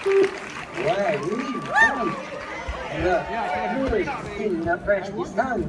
Ouais, oui, bon. Là, il n'empêche qui stand.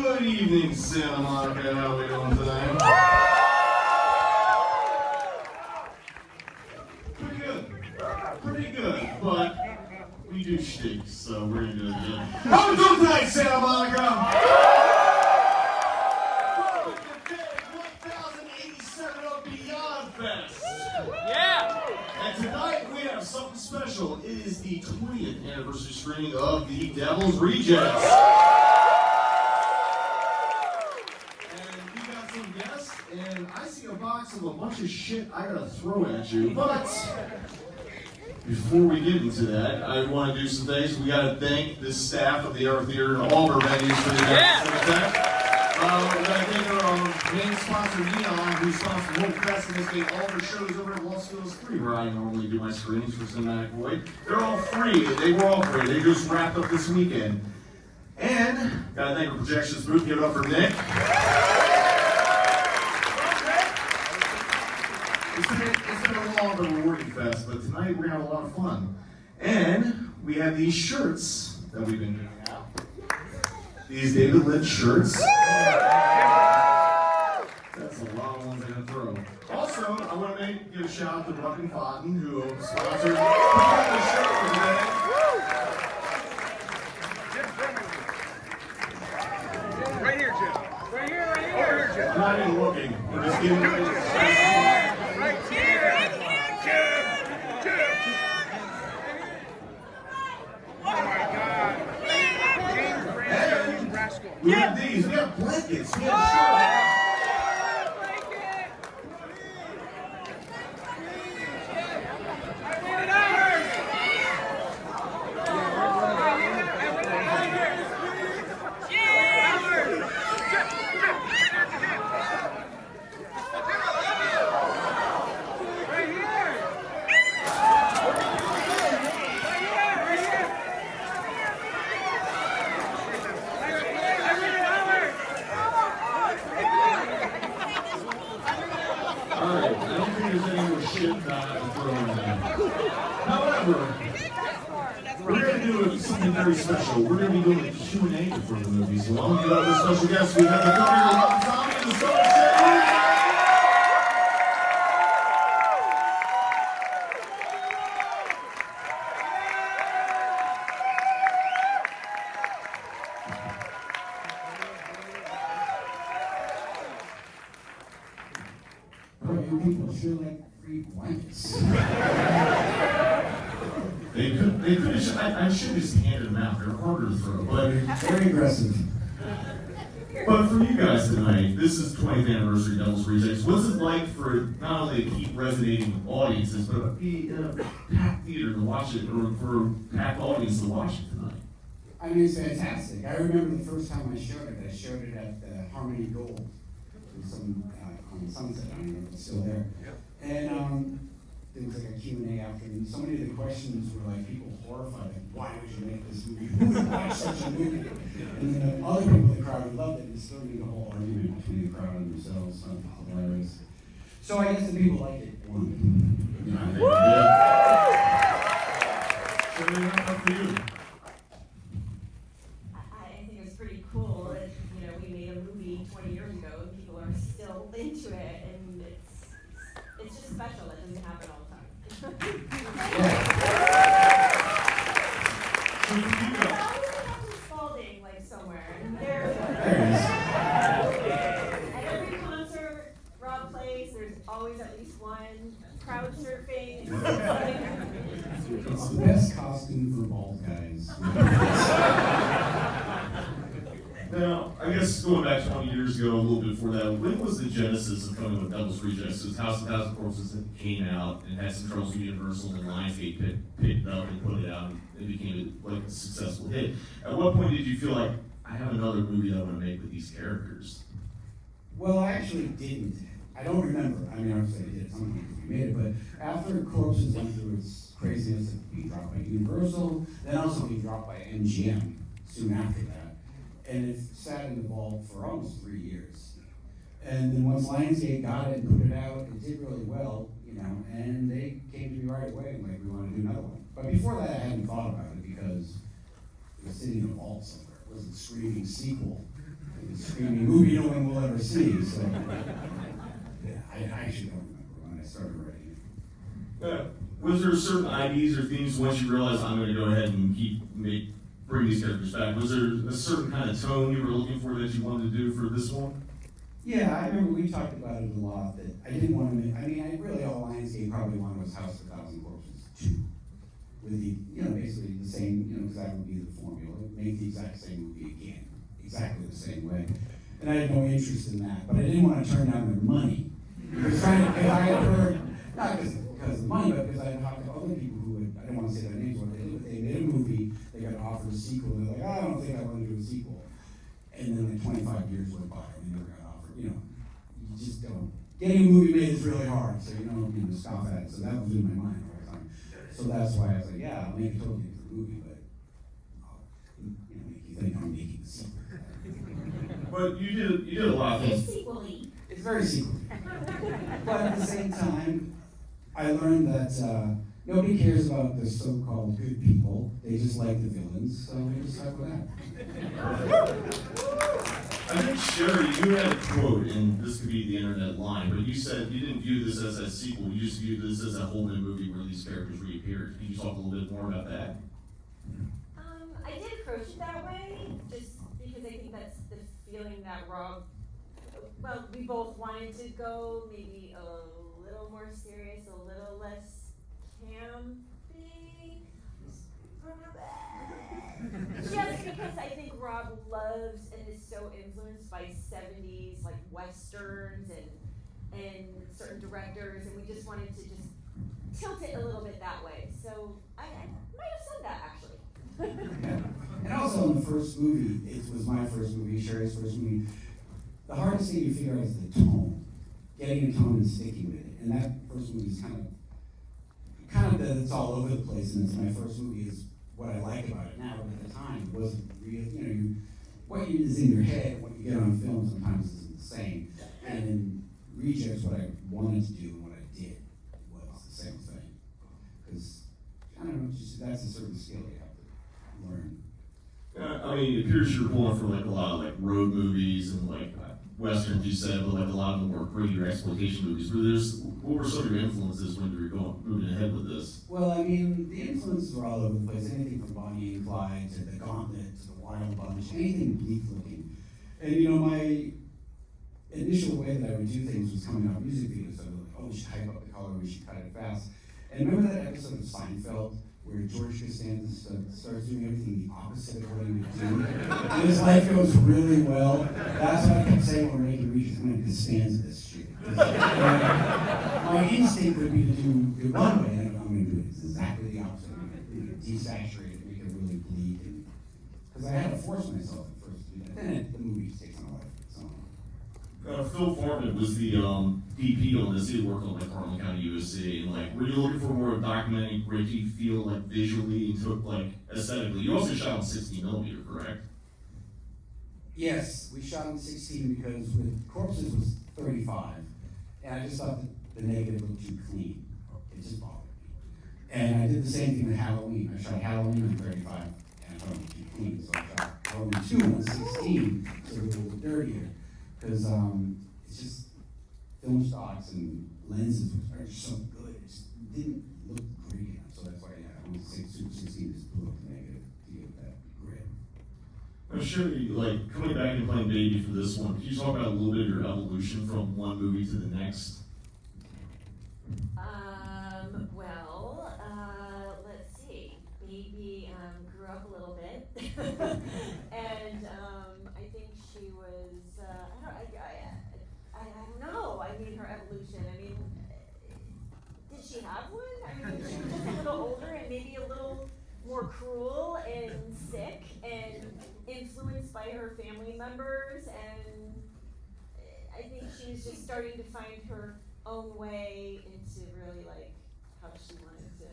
Good evening, Santa Monica. How are we doing today? Pretty good. Pretty good, but we do shtick, so we're gonna do it again. How are we doing tonight, Santa Monica? Welcome to day 1087 of Beyond Fest. Yeah! And tonight we have something special. It is the 20th anniversary screening of The Devil's Rejects. And I see a box of a bunch of shit I gotta throw at you, but before we get into that, I want to do some things. We gotta thank the staff of the Art Theater and all of our venues for the event. We gotta thank our main sponsor, Neon, who sponsors the whole fest and they all their shows over at Los Feliz Free, where I normally do my screenings for Cinematic Void. They're all free. They were all free. They just wrapped up this weekend. And gotta thank our projections booth. Give it up for Nick. It's been a long but rewarding fest, but tonight we're gonna have a lot of fun. And we have these shirts that we've been giving out. These David Lynch shirts. That's a lot of ones I'm gonna throw. Also, I want to give a shout out to Ruck and Cotton, who sponsored the shirt for today. Right here, Jim. Right here, right here. Over here, Jim. I'm not even looking. We're just giving it. Right here. Jim. Oh my God. James Brando, you rascal. We have these. We have blankets. We have shirts. Alright, I don't think there's any more shit that I can throw in there. However, we're going to do something very special. We're going to be doing a Q&A before the movie. So while we got our special guests, we have the governor, Rob Tommy, and the star Sheri. You people sure like free blankets. They could have, I should have just handed them out. They're harder to throw, but Very aggressive. But for you guys tonight, this is 20th anniversary of Devil's Rejects. What's it like for not only to keep resonating with audiences, but to be in a packed theater to watch it, or for a packed audience to watch it tonight? I mean, it's fantastic. I remember the first time I showed it at the Harmony Gold on Sunset. I don't know if it's still there. And there was like a Q&A after, and so many of the questions were like people horrified, like, why would you make this movie? Who would watch such a movie? And then other people in the crowd loved it, and it started a whole argument between the crowd and themselves. So it's hilarious. So I guess the people liked it. So then up for you. I think it's pretty cool that, you know, we made a movie 20 years ago and people are still into it, and it's just special. It doesn't happen all the time. Spalding, like somewhere. And at every concert Rob plays, there's always at least one crowd surfing. It's the best costume for bald guys. Now, I guess going back 20 years ago, a little bit before that, when was the genesis of coming with Devil's Rejects? Because House of Thousand Corpses came out and had some troubles with Universal, and Lionsgate picked it up and put it out, and it became like a successful hit. At what point did you feel like, I have another movie I want to make with these characters? Well, I actually didn't. I don't remember. I mean, obviously I did at some point because we made it, but after Corpses went through its craziness of being dropped by Universal, then also being dropped by MGM soon after that. And it sat in the vault for almost 3 years. And then once Lionsgate got it and put it out, it did really well, you know, and they came to me right away and like, we want to do another one. But before that, I hadn't thought about it because it was sitting in a vault somewhere. It wasn't a screaming sequel. It was a screaming movie no one will ever see. So, yeah, I actually don't remember when I started writing it. Was there certain ideas or themes once you realized I'm going to go ahead and bring these characters back? Was there a certain kind of tone you were looking for that you wanted to do for this one? Yeah, I remember we talked about it a lot, that I didn't want to make, I mean, really all Lionsgate probably wanted was House of a Thousand Corpses 2. With the, you know, basically the same, you know, because that would be the formula, make the exact same movie again, exactly the same way. And I had no interest in that, but I didn't want to turn down their money. Because I had heard, not because of the money, but because I had talked to other people who would, I didn't want to say their names, but they made a movie, they got offered a sequel, and they're like, I don't think I want to do a sequel. And then like 25 years went by, and they never got offered, you know. You just don't. Getting a movie made is really hard, so you know, scoff at it. So that was in my mind all the time. So that's why I was like, yeah, I'll make a totally different movie, but I'll, you know, make you think I'm making a sequel. But you did a lot of It's things. sequel-y. It's very sequel. But at the same time, I learned that nobody cares about the so-called good people. They just like the villains, so we just stuck with that. I think, Sheri, you had a quote, and this could be the internet line, but you said you didn't view this as a sequel, you just viewed this as a whole new movie where these characters reappeared. Can you talk a little bit more about that? I did approach it that way, just because I think that's the feeling that Rob, well, we both wanted to go maybe a little more serious, a little less campy. Just because I think Rob loves and is so influenced by 70s like westerns and certain directors, and we just wanted to just tilt it a little bit that way. So I might have said that actually. Yeah. And also in the first movie, it was my first movie, Sheri's first movie, the hardest thing to figure out is the tone. Getting a tone and sticking with it. And that first movie is kind of that it's all over the place, and it's my first movie is what I like about it now, but at the time it wasn't real, you know, what is in your head and what you get on film sometimes isn't the same. And in Rejects, what I wanted to do and what I did was the same thing. Because, I don't know, just, that's a certain skill you have to learn. I mean, it appears you're pulling from like a lot of like road movies and like westerns, you said, but like a lot of the more grittier exploitation movies. What were some of your influences when you were moving ahead with this? Well, I mean, the influences were all over the place. Anything from Bonnie and Clyde to The Gauntlet to The Wild Bunch, anything bleak looking. And you know, my initial way that I would do things was coming out of music videos. So I was like, oh, we should hype up the color, we should cut it fast. And remember that episode of Seinfeld where George Costanza starts doing everything the opposite of what he would do? And his life goes really well. That's what I kept saying when we're making Regis. I'm going to Costanza this shit. My instinct would be to do it one way, and I'm going to do it exactly the opposite. I'm going to desaturate it, make it really bleak. Because I had to force myself at first to do that. Then the movie just takes on a life of its own. Phil Foreman was the DP on this. He worked on like Harlan County, USC, and like, were you looking for more of a documentary, gritty feel, like visually and took like aesthetically? You also shot on 16mm, correct? Yes, we shot on 16 because with Corpses was 35, and I just thought that the negative looked too clean. It just bothered me. And I did the same thing with Halloween. I shot Halloween on 35, and I thought it was too clean, so I shot Halloween 2 on 16, so it was a little dirtier. Because it's just film stocks and lenses are just so good. It just didn't look great enough. So that's why I went to Super 16 just blew up the negative to get that grit. I'm sure you, like, coming back and playing Baby for this one, can you talk about a little bit of your evolution from one movie to the next? Well, let's She was just a little older and maybe a little more cruel and sick and influenced by her family members, and I think she was just starting to find her own way into really like how she wanted to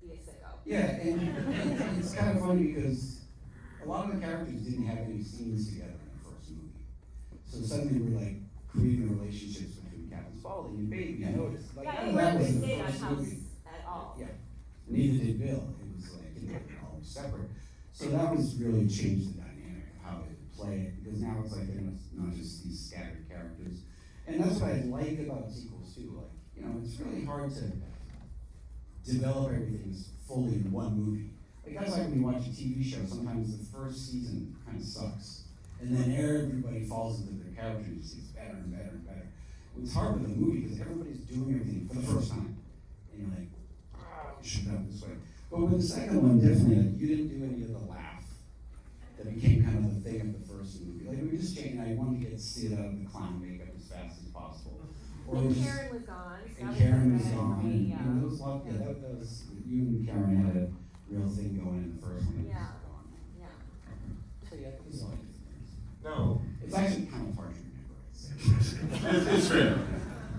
be a sicko. Yeah, and it's kind of funny because a lot of the characters didn't have any scenes together in the first movie. So suddenly we're like creating relationships between Captain Spaulding and Baby. I noticed. Like, Yeah, none you of that weren't was gonna in the stay in first that house movie. at all. Yeah, neither did Bill. It was like, all separate. So that was really changed the dynamic of how they play it, because now it's like they're not just these scattered characters. And that's what I like about sequels too. Like, it's really hard to develop everything fully in one movie. Like that's like when you watch a TV show, sometimes the first season kind of sucks. And then everybody falls into their character and just gets better and better and better. It's hard with a movie because everybody's doing everything for the first time. And you're like, oh, you should have it this way. But with the second one, definitely, like, you didn't do any of the laugh that became kind of the thing of the first movie. Like, we were just changing, I wanted to get Sid out of the clown makeup as fast as possible. Or And just, Karen was gone. So and that Karen was was okay gone. for me, yeah. And there was a lot, that was, you and Karen had a real thing going in the first one. Yeah. Gone. Yeah. So yeah, it was like things. No. It's actually kind of hard to remember. It's fair.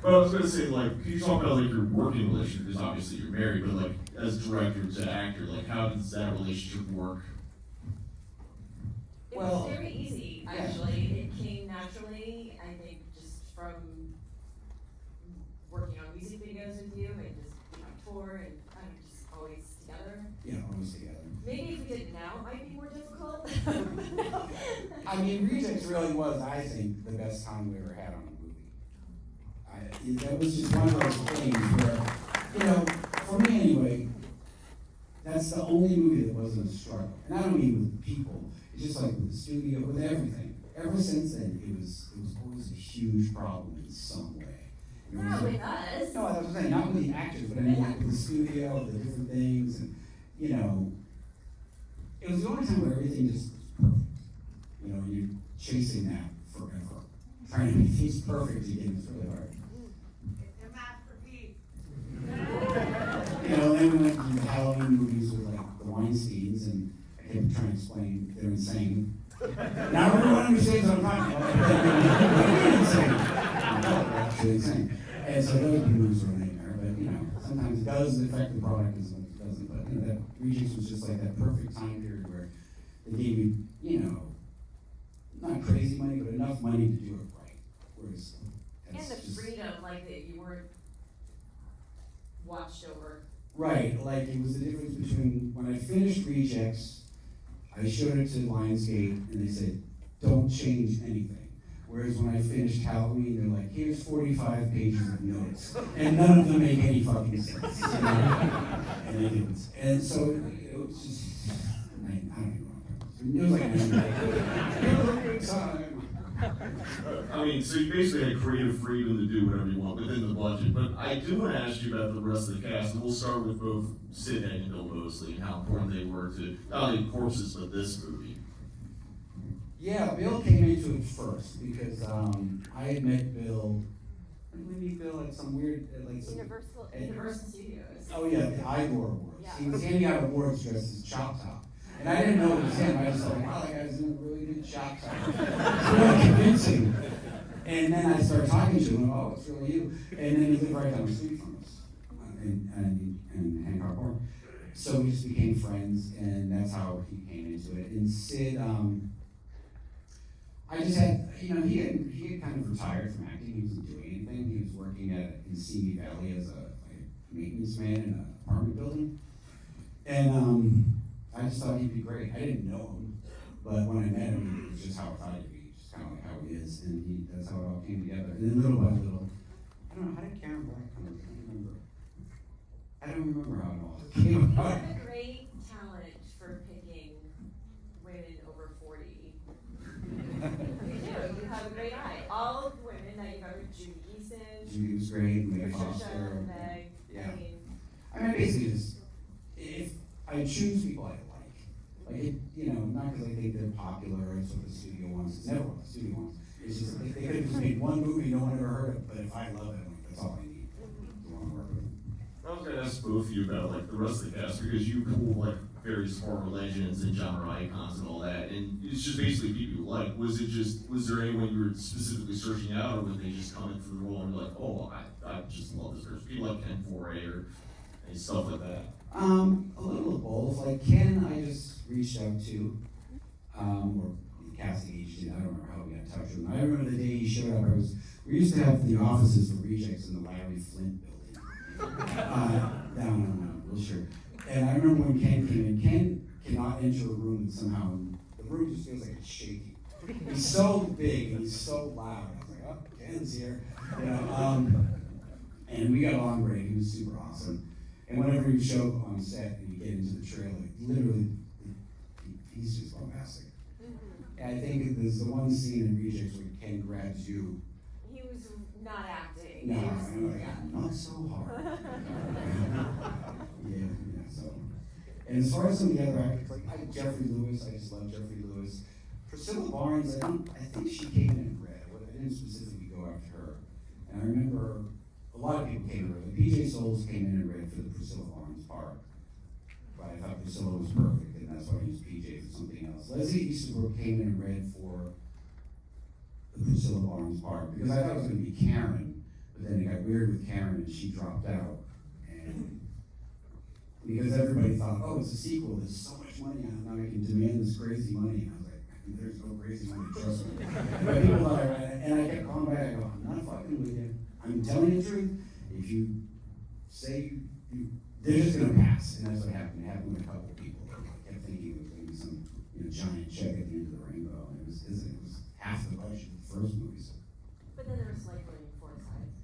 But I was gonna say, like, can you talk about like your working relationship? Because obviously you're married, but like as director to actor, like how does that relationship work? It Well, was very easy, yeah. actually. It came naturally, I think, just from working on music videos with you and just being on tour and kind of just always together. Yeah, always together. Maybe if we did it now, it might be more difficult. I mean, Rejects really was, I think, the best time we ever had on a movie. That was just one of those things where, for me anyway, that's the only movie that wasn't a struggle. And I don't mean with people, it's just like with the studio, with everything. Ever since then, it was always a huge problem in some way. It Not was- with us. No, that's what I'm saying, not with the actors, but I mean like with the studio, the different things, and, it was the only time where everything just was perfect. You're chasing that forever. Trying to make things perfect again is really hard. Then we went to the Halloween movies with like the Weinsteins, and I kept trying to explain they're insane. Now everyone understands what I'm talking about. They're insane. No, they're actually insane. And so those movies were a nightmare, but sometimes it does affect the product and sometimes it doesn't. But that Rejects was just like that perfect time period where they gave you, not crazy money, but enough money to do it right. Whereas And that's the just, freedom, like that you weren't watched over. right, like it was the difference between when I finished Rejects, I showed it to Lionsgate and they said, don't change anything. Whereas when I finished Halloween, they're like, here's 45 pages of notes. And none of them make any fucking sense. And they didn't. And so it was just, I don't even know. It was like, it was a good time. I mean, so you basically had creative freedom to do whatever you want within the budget. But I do want to ask you about the rest of the cast, and we'll start with both Sid and Bill Moseley and how important they were to not only Corpses but this movie. Yeah, Bill came into it first because I had met Bill. When did we meet Bill at some weird, at some, Universal Studios. Oh yeah, the Igor Awards. Yeah. He was handing out awards dressed as Chop Top. And I didn't know it was him. I just thought, wow, that guy's doing a really good Chop Top. It's really convincing. And then I started talking to him, oh, it's really you. And then he lived right down the street from us in Hancock Park. So we just became friends, and that's how he came into it. And Sid, I just had, he had kind of retired from acting. He wasn't doing anything. He was working in Simi Valley as a maintenance man in an apartment building. And I just thought he'd be great. I didn't know him, but when I met him, it was just how I thought he'd be, just kind of like how he is. And that's how it all came together. And then little by little, I don't know, how did Karen Black come up? I don't remember how it all came You about. have a great talent for picking women over 40. You do. You have a great eye. All of the women that you've ever, Judy Eason, Judy was great, Meg Patricia, Foster. Meg, Yeah. I mean, I mean, basically just, if I choose people I like it, not because I think they're popular, it's what the studio wants, it's never what the studio wants. It's just, they could have just made one movie no one ever heard of, but if I love it, I'm like, that's all I need to want to work with them. ask both of you about like the rest of the cast because you pull like various horror legends and genre icons and all that, and it's just basically people you like. Was there anyone you were specifically searching out, or would they just come in for the role and be like, oh, I just love this person? People like Ken Foray or and stuff like that. A little of both. Like Ken, I just reached out to, or the casting agency. I don't remember how we got in touch with him. I remember the day he showed up. We used to have the offices for rejects in the Larry Flint building down on Wilshire. And I remember when Ken came in. Ken cannot enter a room and somehow the room just feels like it's shaking. He's so big and he's so loud. I was like, oh, Ken's here, you know. And we got along great. He was super awesome. And whenever he showed up on set and you get into the trailer, literally, he's just bombastic. And I think there's the one scene in Rejects where Ken grabs you. He was not acting. No, He was- I'm like, not so hard. yeah, so. And as far as some of the other actors, like Jeffrey Lewis, I just love Jeffrey Lewis. Priscilla Barnes, I think she came in red. I didn't specifically go after her. And I remember a lot of people came in red. PJ Souls came in red for the Priscilla Barnes part. But I thought Priscilla was perfect, and that's why I used PJ for something else. Leslie Easterbrook came in red for the Priscilla Barnes part, because I thought it was going to be Karen, but then it got weird with Karen and she dropped out. And because everybody thought, oh, it's a sequel, there's so much money on it, now we can demand this crazy money. And I was like, there's no crazy money, trust me. But people thought, and I kept calling back, I go, I'm not fucking with you. I'm telling you the truth. If you say they're just going to pass. And that's what happened. It happened with a couple of people. I kept thinking it was going to be some giant check at the end of the rainbow. And it was half the budget of the first movie. So. But then there was like William Forsythe.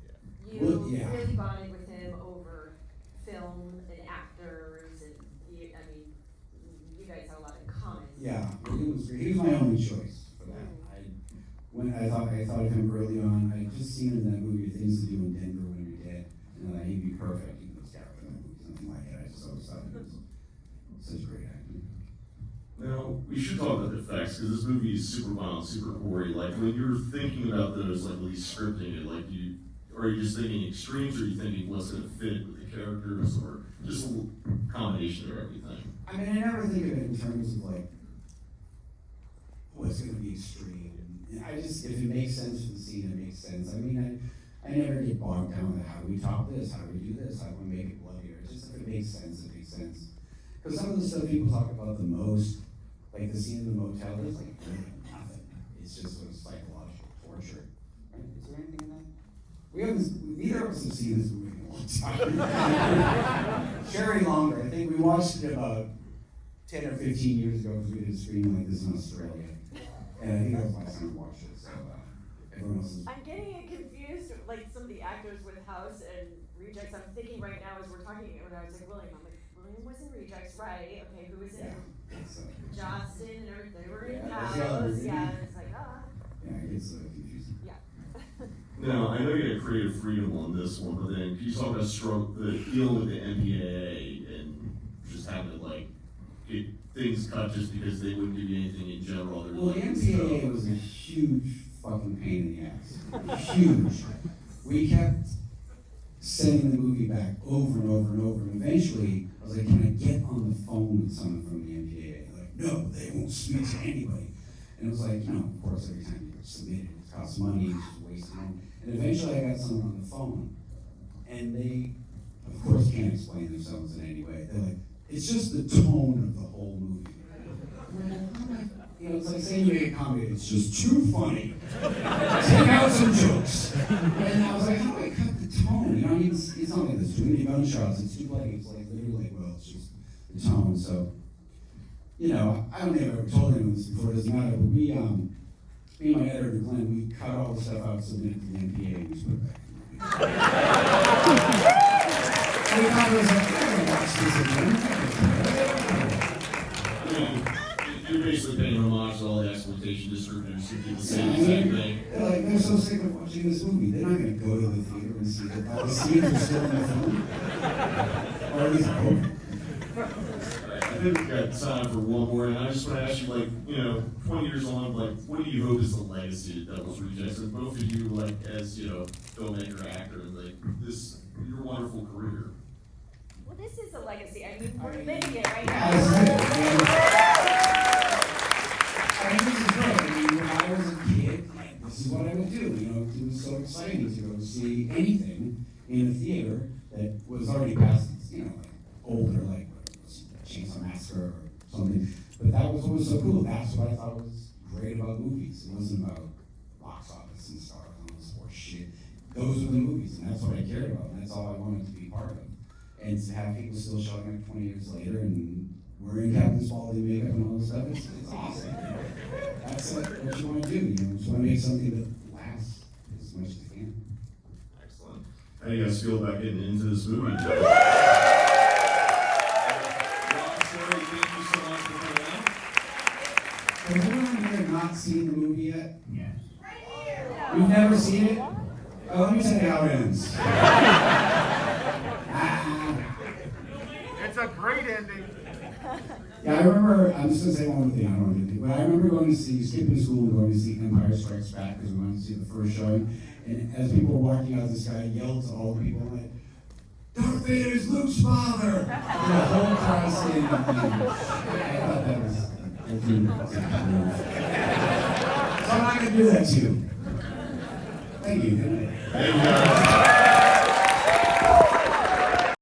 You Well, yeah. really bonded with him over film and actors, and you guys had a lot in common. Yeah, he was my only choice for that. When I thought of him early on, I had just seen him in that movie, Things to Do in Denver When You're Dead, and I thought he'd be perfect. He was character in that movie, something like it. I just always thought he was such a great actor. Now, we should talk about the effects, because this movie is super violent, super gory. Like, when you're thinking about those, like, at least scripting it, like, are you just thinking extremes, or are you thinking what's going to fit with the characters, or just a combination of everything? I mean, I never think of it in terms of, like, what's going to be extreme. I just, if it makes sense for the scene, it makes sense. I mean, I never get bogged down with how do we top this, how do we do this, how do we make it bloodier. It's just if it makes sense, it makes sense. Because some of the stuff people talk about the most, like the scene in the motel, there's like really nothing. It's just sort of psychological torture. Right? Is there anything in that? Neither of us have seen this movie in a long time. Sheri longer. I think we watched it about 10 or 15 years ago because we did a screening like this in Australia. And I think that was the last time we watched it, so everyone else is... I'm getting it confused, like some of the actors with House and Rejects. I'm thinking right now as we're talking, when I was like, William, I'm like, William was in Rejects, right? Okay, who was in Justin and everything? They were in House. Yeah, and it's like, Yeah, it gets confusing. Yeah. Now, I know you had creative freedom on this one, but then can you talk about the deal with the MPAA and just having to, like, get things cut just because they wouldn't give you anything in general? Well, the MPAA was a huge fucking pain in the ass. Huge. We kept sending the movie back over and over and over, and eventually I was like, can I get on the phone with someone from the MPAA? They're like, no, they won't speak to anybody. And it was like, of course, every time you submit it, it costs money, it's just wasting money. And eventually I got someone on the phone, and they, of course, can't explain themselves in any way. They're like, it's just the tone of the whole movie. It's like saying you make a comedy, it's just too funny. Take out some jokes. And I was like, how do I cut the tone? It's not like there's too many gunshots, it's too bloody. It's like literally, well, it's just the tone. So, I don't think I've ever told anyone this before, it doesn't matter, but me and my editor, Glenn, we cut all the stuff out, submitted to the MPA, and we just put it back in the movie. And we kind of was like, I don't watch this again. You're basically paying homage to all the exploitation distributors who do the same thing. They're so sick of watching this movie. They're not going to go to the theater and see it. The scenes are still in the film. Or at least I hope. I think we've got time for one more, and I just want to ask you, 20 years on, what do you hope is the legacy of Devil's Rejects? And both of you, as, filmmaker, actor, and, your wonderful career. legacy. I mean, we're living it right Yeah, now. this is it. And this is great. I mean, when I was a kid, like, this is what I would do. You know, it was so exciting to go see anything in a theater that was already past, you know, like older, like Chainsaw Massacre or something. But that was what was so cool. That's what I thought was great about movies. It wasn't about box office and stars and all this sports shit. Those were the movies, and that's what I cared about, and that's all I wanted to be part of. And to have people still showing up 20 years later and wearing Captain Spaulding makeup and all this stuff, it's awesome. That's what you want to do. You know, just want to make something that lasts as much as it can. Excellent. How do you guys feel about getting into this movie? Ron, Sheri, thank you so much for coming out. Has anyone here not seen the movie yet? Yes. You've never seen it? Oh, let me tell you how it ends. It's a great ending. Yeah, I remember, I'm just going to say one more thing, I don't want to do it, but I remember skipping school and going to see Empire Strikes Back because we wanted to see the first showing. And as people were walking out, this guy yelled to all the people, like, Darth Vader is Luke's father! And the whole crowd standing up. I thought that was a dream. So I'm not going to do that to you. Thank you. Thank you.